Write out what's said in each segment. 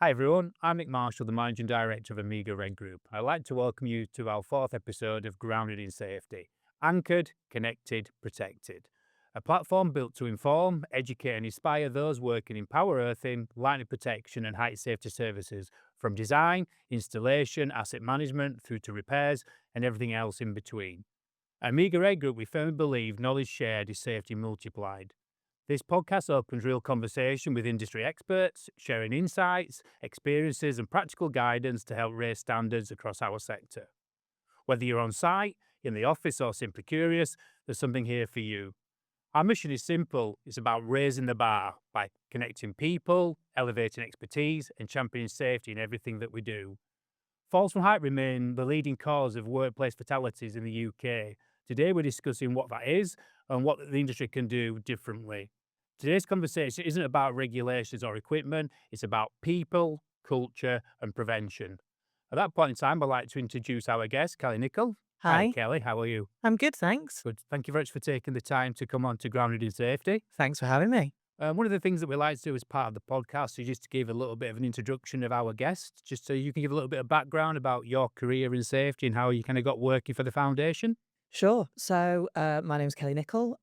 Hi everyone, I'm Nick Marshall, the Managing Director of Amiga Red Group. I'd like to welcome you to our fourth episode of Grounded in Safety, Anchored, Connected, Protected. A platform built to inform, educate and inspire those working in power earthing, lightning protection and height safety services, from design, installation, asset management, through to repairs and everything else in between. At Amiga Red Group, we firmly believe knowledge shared is safety multiplied. This podcast opens real conversation with industry experts, sharing insights, experiences, and practical guidance to help raise standards across our sector. Whether you're on site, in the office, or simply curious, there's something here for you. Our mission is simple. It's about raising the bar by connecting people, elevating expertise, and championing safety in everything that we do. Falls from height remain the leading cause of workplace fatalities in the UK. Today, we're discussing what that is and what the industry can do differently. Today's conversation isn't about regulations or equipment, it's about people, culture, and prevention. At that point in time, I'd like to introduce our guest, Kelly Nicoll. Hi, Hi, Kelly. How are you? I'm good, thanks. Good. Thank you very much for taking the time to come on to Grounded in Safety. Thanks for having me. One of the things that we like to do as part of the podcast is just to give a little bit of an introduction of our guest, just so you can give a little bit of background about your career in safety and how you kind of got working for the foundation. Sure. My name's Kelly Nicoll.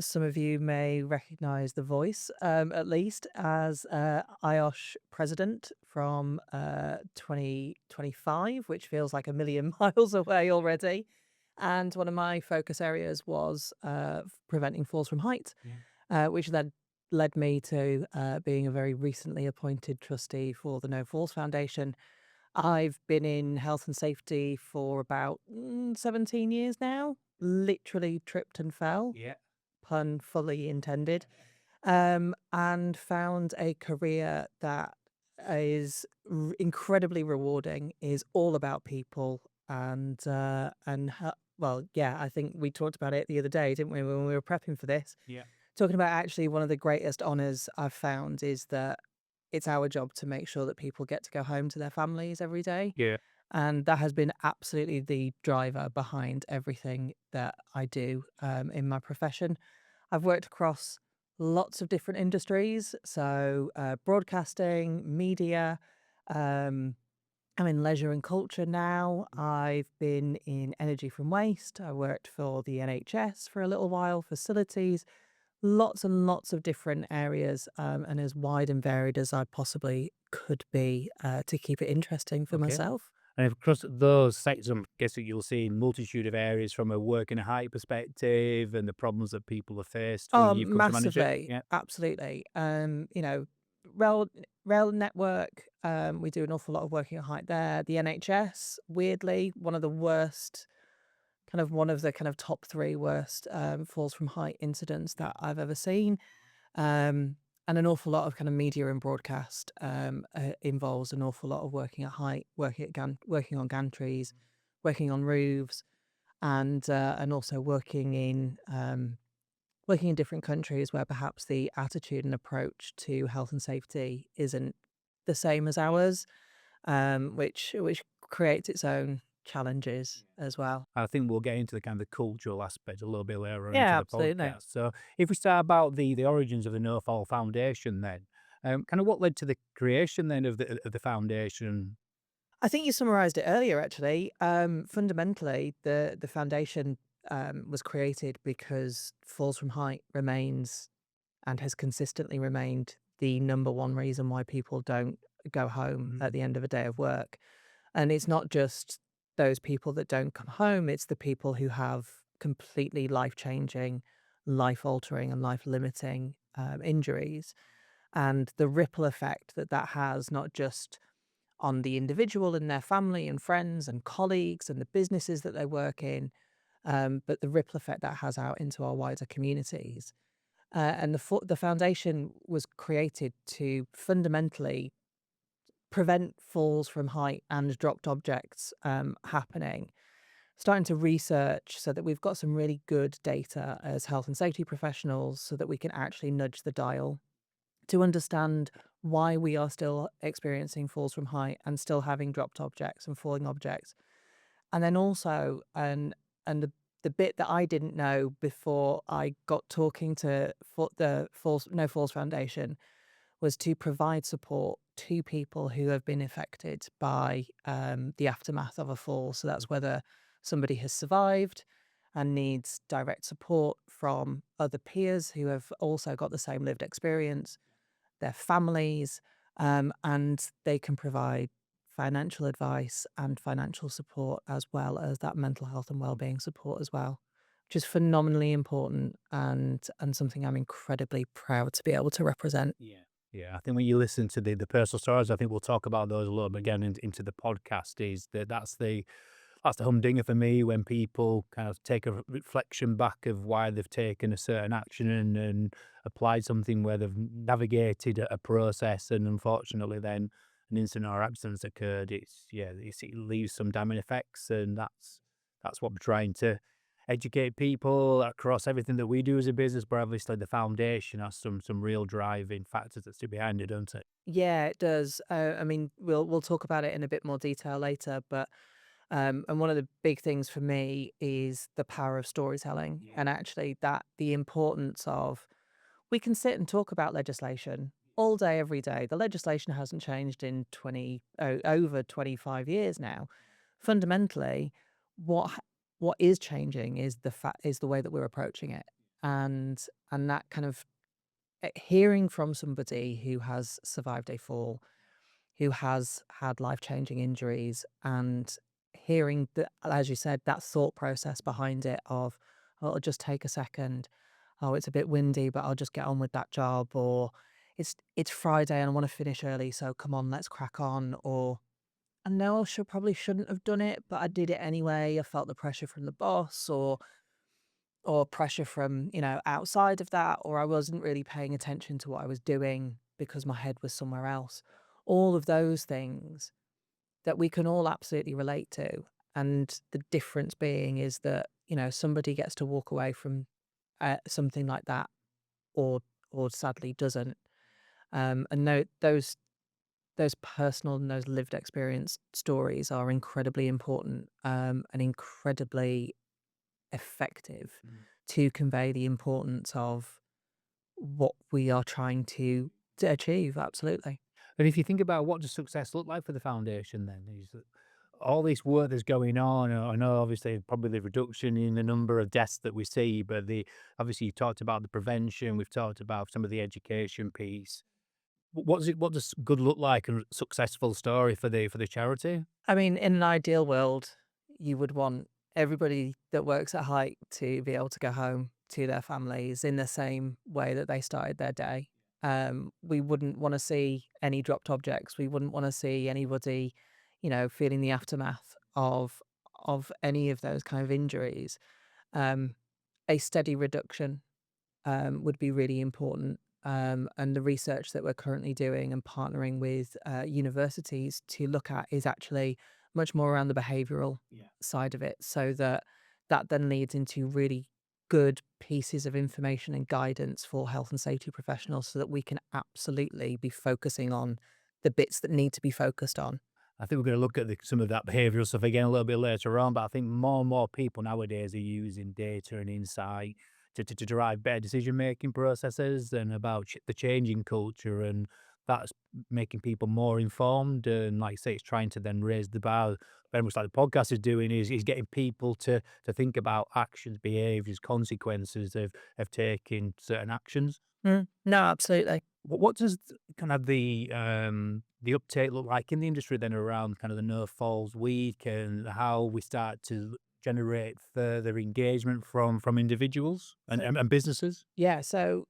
Some of you may recognise the voice, at least, as IOSH president from 2025, which feels like a million miles away already. And one of my focus areas was preventing falls from height, which then led me to being a very recently appointed trustee for the No Falls Foundation. I've been in health and safety for about 17 years now. Literally tripped and fell, Yeah. pun fully intended, and found a career that is incredibly rewarding, is all about people. Well, yeah, I think we talked about it the other day, didn't we, when we were prepping for this? Yeah. Talking about actually one of the greatest honours I've found is that it's our job to make sure that people get to go home to their families every day. Yeah. And that has been absolutely the driver behind everything that I do in my profession. I've worked across lots of different industries. So, broadcasting, media. Um, I'm in leisure and culture now. I've been in energy from waste. I worked for the NHS for a little while, facilities, lots and lots of different areas, and as wide and varied as I possibly could be, to keep it interesting for Okay. myself. And across those sectors, I'm guessing you'll see a multitude of areas from a work and a height perspective and the problems that people have faced when Oh, you've come to manage it. massively, Yeah. absolutely. Rail rail network, we do an awful lot of working at height there. The NHS, weirdly, one of the kind of top 3 worst, falls from height incidents that I've ever seen. And an awful lot of kind of media and broadcast, involves an awful lot of working at height, working on gantries, working on roofs, and also working in different countries where perhaps the attitude and approach to health and safety isn't the same as ours, which creates its own challenges as well. I think we'll get into the kind of the cultural aspect a little bit later on into Yeah, the absolutely. podcast. So if we start about the origins of the No Fall Foundation then, kind of what led to the creation then of the foundation? I think you summarized it earlier, actually. Fundamentally, the foundation was created because falls from height remains and has consistently remained the number one reason why people don't go home at Mhm. the end of a day of work. And it's not just those people that don't come home, it's the people who have completely life changing, life altering, and life limiting injuries. And the ripple effect that that has, not just on the individual and their family and friends and colleagues and the businesses that they work in, but the ripple effect that has out into our wider communities. The foundation was created to fundamentally prevent falls from height and dropped objects happening. Starting to research so that we've got some really good data as health and safety professionals so that we can actually nudge the dial to understand why we are still experiencing falls from height and still having dropped objects and falling objects. And then also, the bit that I didn't know before I got talking to the Falls No Falls Foundation was to provide support 2 people who have been affected by the aftermath of a fall. So that's whether somebody has survived and needs direct support from other peers who have also got the same lived experience, their families, and they can provide financial advice and financial support as well as that mental health and wellbeing support as well, which is phenomenally important and something I'm incredibly proud to be able to represent. Yeah. Yeah, I think when you listen to the personal stories, I think we'll talk about those a little bit again into the podcast. Is that that's the humdinger for me when people kind of take a reflection back of why they've taken a certain action and applied something where they've navigated a process, and unfortunately then an incident or accident's occurred. It leaves some damning effects, and that's what we're trying to educate people across everything that we do as a business. But obviously the foundation has some real driving factors that sit behind it, don't it? Yeah, it does. I mean, we'll talk about it in a bit more detail later, but and one of the big things for me is the power of storytelling, Yeah. and actually that the importance of we can sit and talk about legislation all day, every day. The legislation hasn't changed in over 25 years now. Fundamentally, what ha- what is changing is the way that we're approaching it, and that kind of hearing from somebody who has survived a fall, who has had life-changing injuries, and hearing that, as you said, that thought process behind it of, "Oh, it'll just take a second. Oh, it's a bit windy, but I'll just get on with that job," or "It's Friday and I wanna finish early, so come on, let's crack on," or, "I know I probably shouldn't have done it, but I did it anyway. I felt the pressure from the boss," or pressure from, outside of that, or I wasn't really paying attention to what I was doing because my head was somewhere else. All of those things that we can all absolutely relate to. And the difference being is that, somebody gets to walk away from something like that or sadly doesn't. And no, those personal and those lived experience stories are incredibly important and incredibly effective to convey the importance of what we are trying to achieve. Absolutely. And if you think about what does success look like for the foundation, then is that all this work that's going on. I know, obviously, probably the reduction in the number of deaths that we see, but the obviously you talked about the prevention. We've talked about some of the education piece. What does good look like and successful story for the charity? I mean, in an ideal world, you would want everybody that works at Height to be able to go home to their families in the same way that they started their day. We wouldn't want to see any dropped objects. We wouldn't want to see anybody, feeling the aftermath of any of those kind of injuries. Um, a steady reduction would be really important. And the research that we're currently doing and partnering with universities to look at is actually much more around the behavioral Yeah. side of it, so that that then leads into really good pieces of information and guidance for health and safety professionals so that we can absolutely be focusing on the bits that need to be focused on. I think we're going to look at some of that behavioural stuff again a little bit later on, but I think more and more people nowadays are using data and insight to drive better decision making processes and about the changing culture, and that's making people more informed. And like I say, it's trying to then raise the bar, very much like the podcast is doing, is getting people to think about actions, behaviours, consequences of taking certain actions. No, absolutely. What does kind of the uptake look like in the industry then around kind of the No Falls Week, and how we start to generate further engagement from individuals and businesses? Yeah, so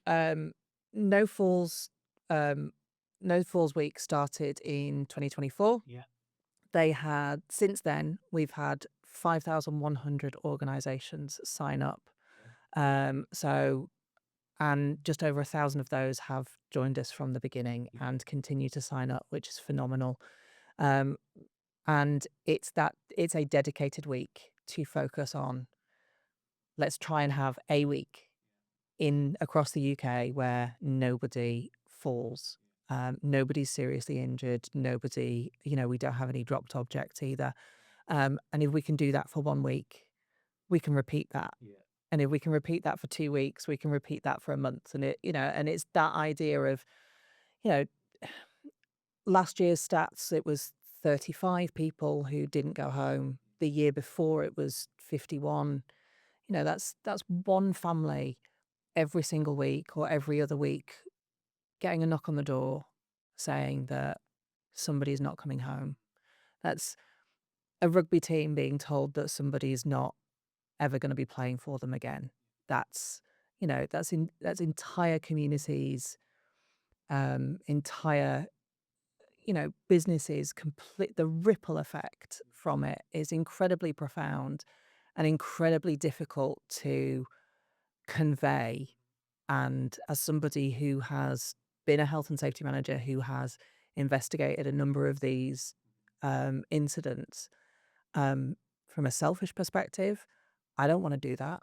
No Falls um, No Falls Week started in 2024. Yeah. They had since then we've had 5,100 organizations sign up. So and just over 1,000 of those have joined us from the beginning and continue to sign up, which is phenomenal. Um, and it's a dedicated week to focus on, let's try and have a week in across the UK where nobody falls. Nobody's seriously injured. Nobody, we don't have any dropped objects either. And if we can do that for 1 week, we can repeat that. Yeah. And if we can repeat that for 2 weeks, we can repeat that for a month. And and it's that idea of, you know, last year's stats, it was 35 people who didn't go home. The year before it was 51. That's one family every single week or every other week getting a knock on the door saying that somebody's not coming home. That's a rugby team being told that somebody is not ever gonna be playing for them again. That's, that's entire communities, entire, businesses, complete the ripple effect from it is incredibly profound and incredibly difficult to convey. And as somebody who has been a health and safety manager who has investigated a number of these incidents, um, from a selfish perspective, I don't want to do that.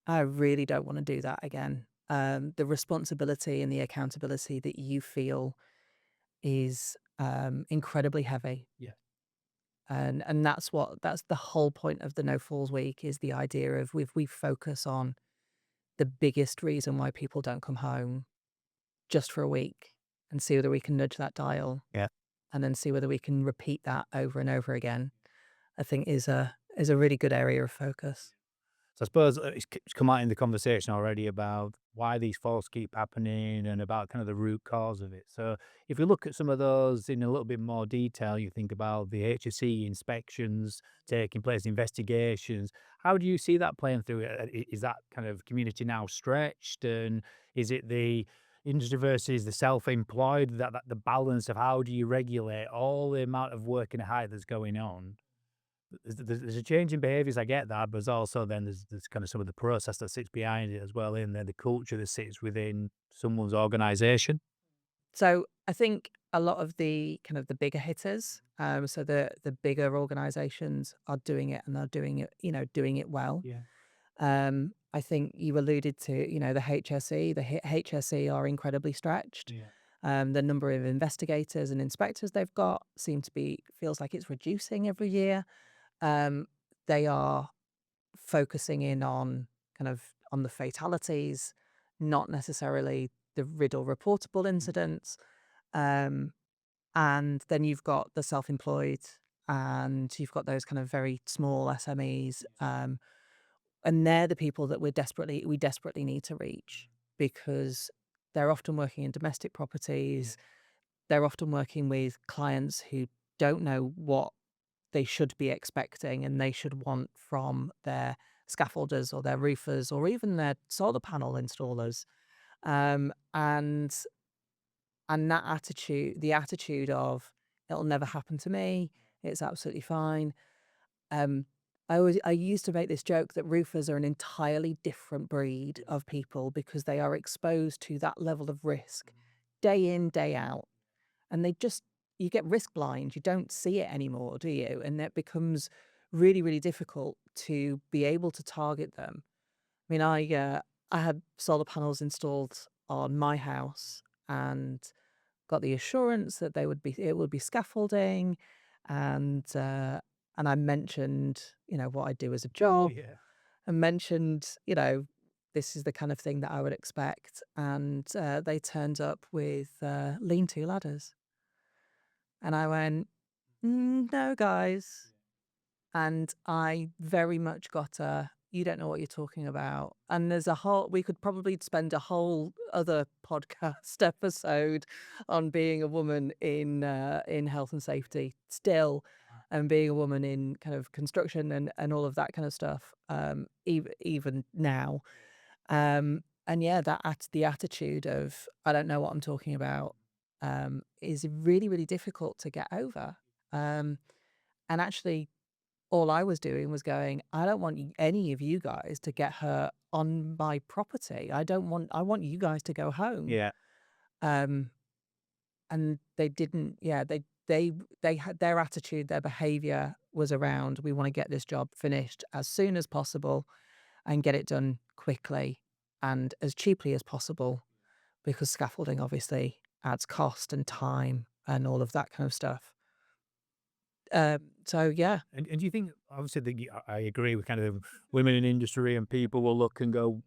I really don't want to do that again. The responsibility and the accountability that you feel is incredibly heavy. Yeah. And that's the whole point of the No Falls Week is the idea of we focus on the biggest reason why people don't come home just for a week and see whether we can nudge that dial Yeah. and then see whether we can repeat that over and over again, I think is a really good area of focus. So I suppose it's come out in the conversation already about why these faults keep happening and about kind of the root cause of it. So if we look at some of those in a little bit more detail, you think about the HSE inspections taking place, investigations. How do you see that playing through? Is that kind of community now stretched, and is it the industry versus the self-employed, that the balance of how do you regulate all the amount of work and hire that's going on? There's a change in behaviours, I get that, but there's also then there's kind of some of the process that sits behind it as well, in there, the culture that sits within someone's organisation. So I think a lot of the kind of the bigger hitters, so the bigger organizations are doing it and they're doing it, doing it well. Yeah, I think you alluded to, the HSE. The HSE are incredibly stretched. yeah, The number of investigators and inspectors they've got seem to be feels like it's reducing every year. Um, they are focusing in on on the fatalities, not necessarily the riddle reportable mm, incidents. Um, and then you've got the self-employed and you've got those kind of very small SMEs. And they're the people that we desperately need to reach because they're often working in domestic yeah, properties. They're often working with clients who don't know what they should be expecting and they should want from their scaffolders or their roofers or even their solar panel installers. Um, and that attitude, the attitude of it'll never happen to me, it's absolutely fine. Um, I used to make this joke that roofers are an entirely different breed of people because they are exposed to that level of risk day in, day out. And you get risk blind. You don't see it anymore, do you? And it becomes really, really difficult to be able to target them. I mean, I had solar panels installed on my house and got the assurance that it would be scaffolding, and I mentioned, what I do as a job, yeah. and mentioned, this is the kind of thing that I would expect, and they turned up with lean-to ladders, and I went, No, guys." And I very much got a, "You don't know what you're talking about." And we could probably spend a whole other podcast episode on being a woman in health and safety still, and being a woman in kind of construction and all of that kind of stuff, even now. And yeah, the attitude of, "I don't know what I'm talking about," is really, really difficult to get over. Um, and actually all I was doing was going, "I don't want any of you guys to get hurt on my property. I want you guys to go home." Yeah. Um, and they didn't, yeah, they had their attitude, their behavior was around, "We wanna get this job finished as soon as possible and get it done quickly and as cheaply as possible," because scaffolding obviously adds cost and time and all of that kind of stuff. So yeah. And do you think, obviously, I agree with kind of women in industry and people will look and go,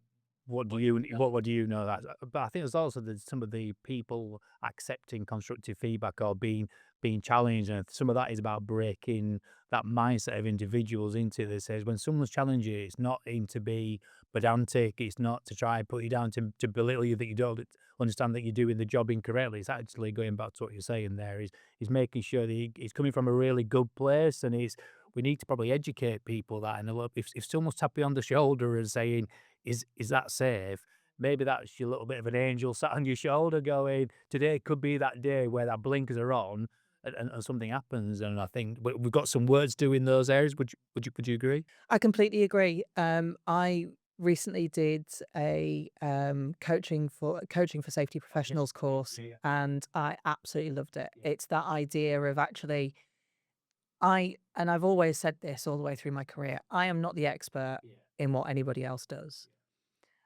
what do you know that? But I think there's also some of the people accepting constructive feedback or being challenged, and some of that is about breaking that mindset of individuals into that says when someone's challenging you, it's not aimed to be pedantic, it's not to try and put you down to belittle you that you don't understand that you're doing the job incorrectly. It's actually going back to what you're saying there is making sure that he's coming from a really good place, and he's we need to probably educate people that and a lot if someone's tapping you on the shoulder and saying, is that safe? Maybe that's your little bit of an angel sat on your shoulder going, today could be that day where that blinkers are on and something happens. And I think we've got some words to in those areas. Would you agree? I completely agree. I recently did a coaching for safety professionals course, Yeah, yeah, and I absolutely loved it. yeah, It's that idea of actually I've always said this all the way through my career. I am not the expert yeah, in what anybody else does.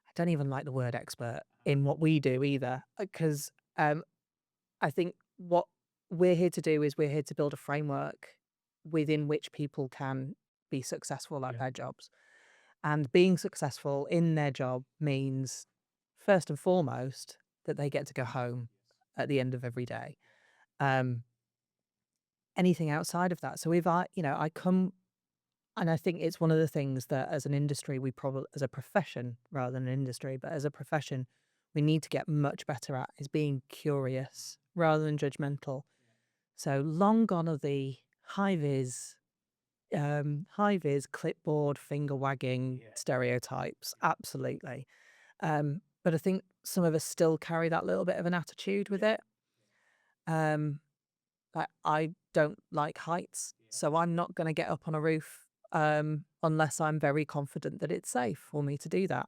I don't even like the word expert in what we do either, because I think what we're here to do is we're here to build a framework within which people can be successful at yeah, their jobs. And being successful in their job means, first and foremost, that they get to go home at the end of every day. Um, Anything outside of that. So if I come, and I think it's one of the things that as an industry, we probably, as a profession rather than an industry, but as a profession, we need to get much better at is being curious rather than judgmental. So long gone are the high vis clipboard finger wagging yeah, stereotypes. Absolutely. But I think some of us still carry that little bit of an attitude with yeah, it. Um, like I don't like heights, yeah, so I'm not going to get up on a roof unless I'm very confident that it's safe for me to do that.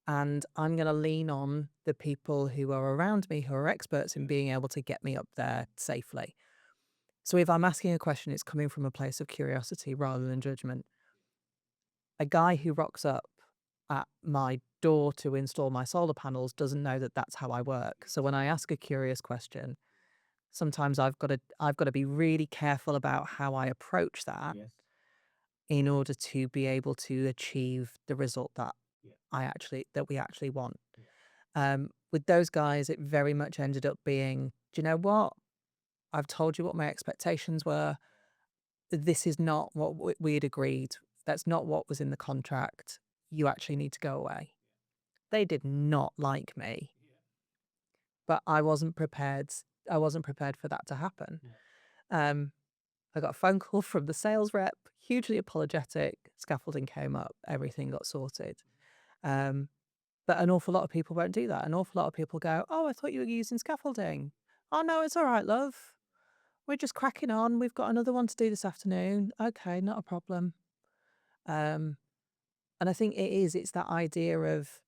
And I'm going to lean on the people who are around me who are experts in being able to get me up there safely. So if I'm asking a question, it's coming from a place of curiosity rather than judgment. A guy who rocks up at my door to install my solar panels doesn't know that that's how I work. So when I ask a curious question, sometimes I've got to be really careful about how I approach that yes, in order to be able to achieve the result that yeah, we actually want. yeah, With those guys, it very much ended up being, do you know what? I've told you what my expectations were. This is not what we had agreed. That's not what was in the contract. You actually need to go away. They did not like me, yeah, but I wasn't prepared for that to happen. yeah, Um, I got a phone call from the sales rep, hugely apologetic. Scaffolding came up, everything got sorted. Um, but an awful lot of people won't do that. An awful lot of people go, "Oh, I thought you were using scaffolding." "Oh, no, it's all right, love. We're just cracking on. We've got another one to do this afternoon." "Okay, not a problem." Um, and I think it's that idea of,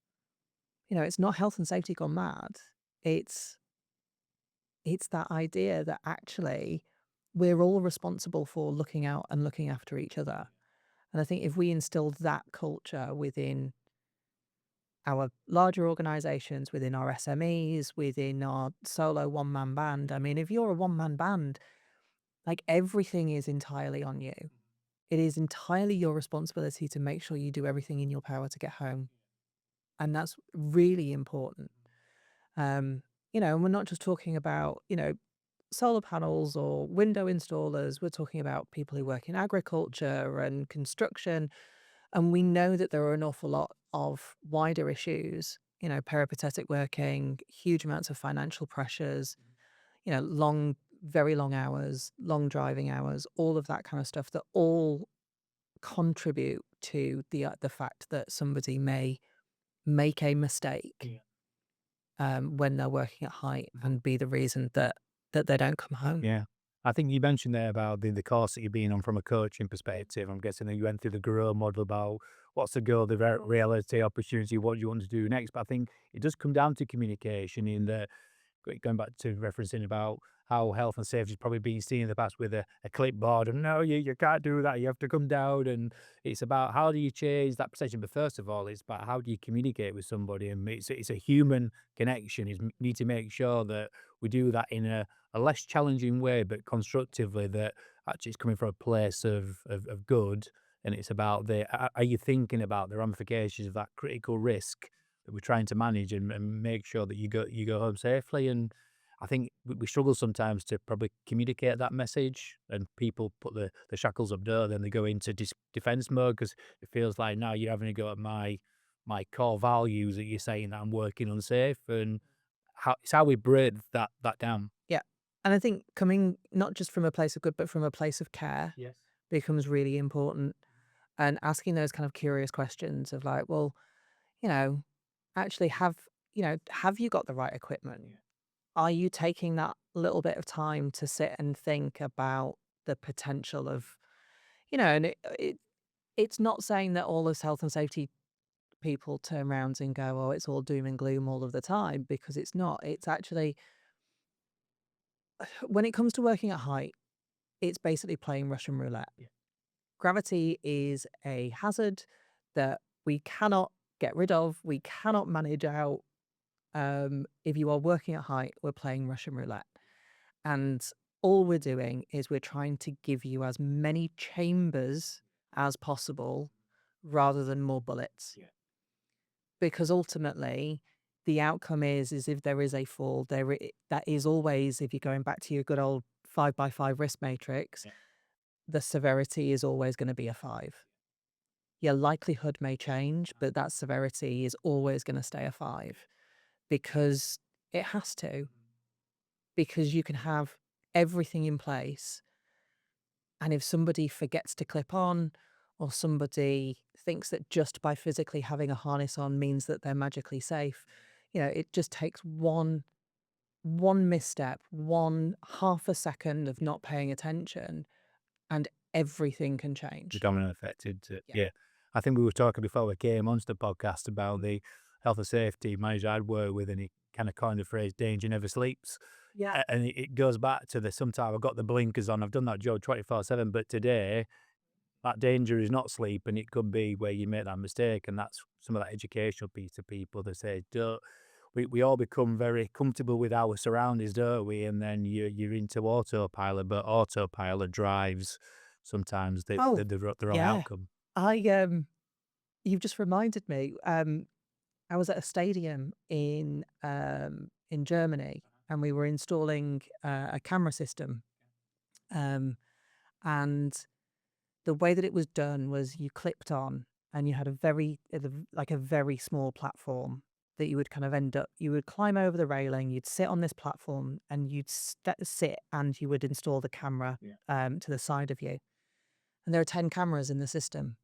it's not health and safety gone mad. It's it's that idea that actually we're all responsible for looking out and looking after each other. And I think if we instilled that culture within our larger organizations, within our SMEs, within our solo one man band, I mean, if you're a one man band, like everything is entirely on you. It is entirely your responsibility to make sure you do everything in your power to get home. And that's really important. And we're not just talking about, solar panels or window installers. We're talking about people who work in agriculture and construction. And we know that there are an awful lot of wider issues, peripatetic working, huge amounts of financial pressures, very long hours, long driving hours, all of that kind of stuff that all contribute to the fact that somebody may make a mistake yeah. when they're working at height and be the reason that they don't come home. Yeah. I think you mentioned there about the course that you've been on from a coaching perspective. I'm guessing that you went through the grow model about what's the goal, the reality, opportunity, what do you want to do next. But I think it does come down to communication in the going back to referencing about how health and safety has probably been seen in the past with a clipboard and no, you can't do that. You have to come down. And it's about how do you change that perception. But first of all, it's about how do you communicate with somebody. And it's a human connection. Is need to make sure that we do that in a less challenging way, but constructively, that actually it's coming from a place of good. And it's about are you thinking about the ramifications of that critical risk that we're trying to manage and make sure that you go home safely. And I think we struggle sometimes to probably communicate that message, and people put the shackles up there, then they go into defense mode because it feels like now you're having to go at my core values that you're saying that I'm working unsafe, and it's how we break that down. Yeah. And I think coming not just from a place of good, but from a place of care Yes. becomes really important. And asking those kind of curious questions of like, well, you know, actually have you got the right equipment? Yeah. Are you taking that little bit of time to sit and think about the potential of, and it's not saying that all us health and safety people turn around and go, oh, it's all doom and gloom all of the time, because it's not. It's actually, when it comes to working at height, it's basically playing Russian roulette. Yeah. Gravity is a hazard that we cannot get rid of, we cannot manage out. If you are working at height, we're playing Russian roulette. And all we're doing is we're trying to give you as many chambers as possible rather than more bullets. Yeah. Because ultimately, the outcome is if there is a fall, that is always, if you're going back to your good old 5 by 5 risk matrix, Yeah. the severity is always going to be a 5. Your likelihood may change, but that severity is always going to stay a 5 because it has to, because you can have everything in place. And if somebody forgets to clip on, or somebody thinks that just by physically having a harness on means that they're magically safe, it just takes one misstep, one half a second of not paying attention, and everything can The change. domino effect into it. Yeah. Yeah. I think we were talking before we came onto the podcast about the health and safety manager I'd work with, and he kind of coined the phrase "danger never sleeps." Yeah. And it goes back to the sometimes I've got the blinkers on. I've done that job 24/7, but today that danger is not sleep, and it could be where you make that mistake. And that's some of that educational piece to people that say, don't. We all become very comfortable with our surroundings, don't we? And then you're into autopilot, but autopilot drives sometimes Oh, the wrong yeah. outcome. I you've just reminded me. I was at a stadium in Germany, and we were installing a camera system. Um, and the way that it was done was you clipped on, and you had like a very small platform that you would kind of you would climb over the railing, you'd sit on this platform, and you'd sit, and you would install the camera Yeah. to the side of you. And there are 10 cameras in the system.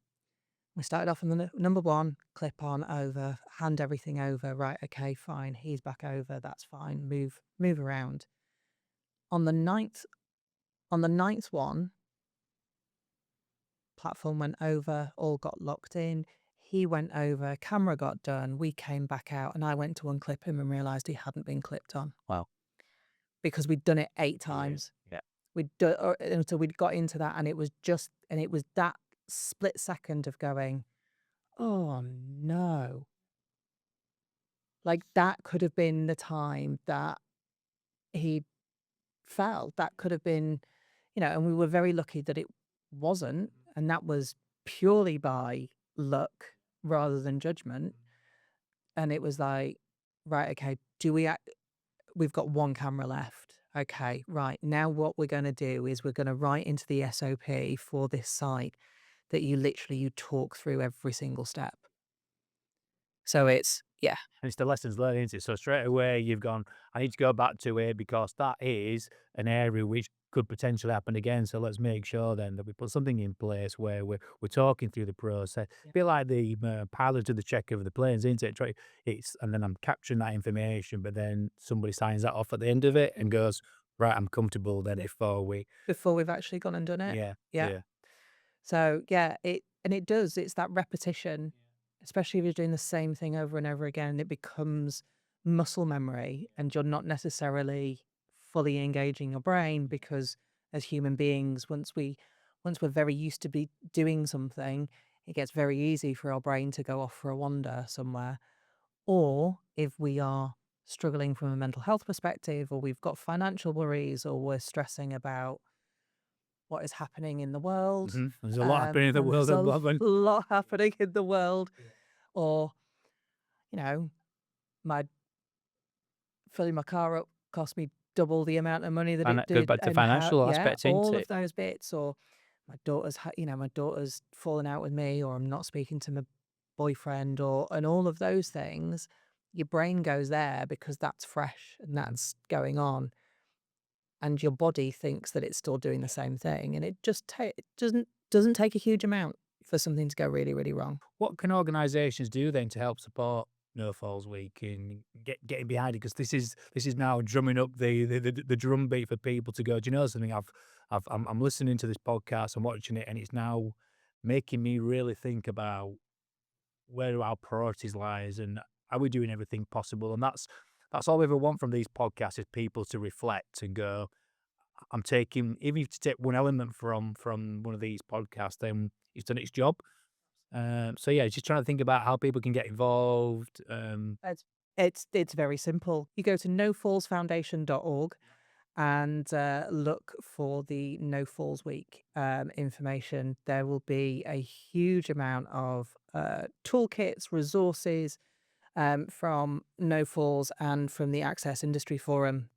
We started off on the number one, clip on over, hand everything over. Right, okay, fine. He's back over. That's fine. Move around. On the ninth one, platform went over, all got locked in. He went over, camera got done. We came back out, and I went to unclip him and realized he hadn't been clipped on Wow. because we'd done it 8 Yeah. times. Yeah. Until we'd got into that, and it was that split second of going, oh no. Like, that could have been the time that he fell. That could have been, and we were very lucky that it wasn't, and that was purely by luck rather than judgment. And it was like, right, okay, we've got one camera left. Okay, right. Now what we're gonna do is we're gonna write into the SOP for this site that you talk through every single step. So it's yeah. And it's the lessons learned, isn't it? So straight away you've gone, I need to go back to it because that is an area which could potentially happen again. So let's make sure then that we put something in place where we're talking through the process. Yeah. Be like the pilot of the check of the planes, isn't it? And then I'm capturing that information, but then somebody signs that off at the end of it and goes, right, I'm comfortable then before we. Before we've actually gone and done it. Yeah, Yeah. yeah. So, yeah, it does, it's that repetition, especially if you're doing the same thing over and over again, it becomes muscle memory, and you're not necessarily fully engaging your brain because as human beings, once we're very used to be doing something, it gets very easy for our brain to go off for a wander somewhere. Or if we are struggling from a mental health perspective, or we've got financial worries, or we're stressing about what is happening in the world. There's a lot happening in the And world there's at the a moment. lot happening in the world. Yeah. Or, you know, my filling my car up cost me double the amount of money that And it that goes did, back to and how, financial yeah, aspect, ain't all it? of those bits. Or my daughter's fallen out with me, or I'm not speaking to my boyfriend, or and all of those things. Your brain goes there because that's fresh and that's going on, and your body thinks that it's still doing the same thing, and it just it doesn't take a huge amount for something to go really, really wrong. What can organisations do then to help support No Falls Week and getting behind it? Because this is now drumming up the drum beat for people to go. Do you know something? I'm listening to this podcast, I'm watching it, and it's now making me really think about where our priorities lies and are we doing everything possible? And that's all we ever want from these podcasts is people to reflect and go, I'm taking even if you take one element from one of these podcasts, then it's done its job. So yeah, just trying to think about how people can get involved. It's very simple. You go to nofallsfoundation.org and look for the No Falls Week information. There will be a huge amount of toolkits, resources from No Falls and from the Access Industry Forum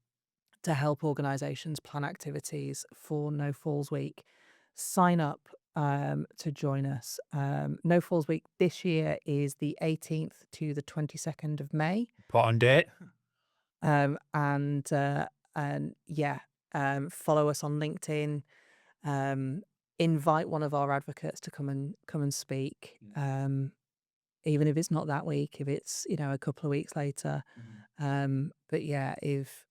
to help organisations plan activities for No Falls Week. Sign up to join us. No Falls Week this year is the 18th to the 22nd of May. Put on date. Um, and and yeah, follow us on LinkedIn. Um, invite one of our advocates to come and speak. Even if it's not that week, if it's a couple of weeks later. But yeah, if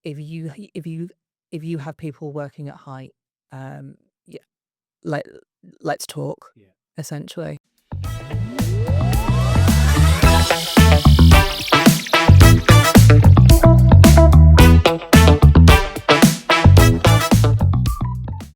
you if you if you have people working at height, yeah, let let's talk. Yeah. Essentially.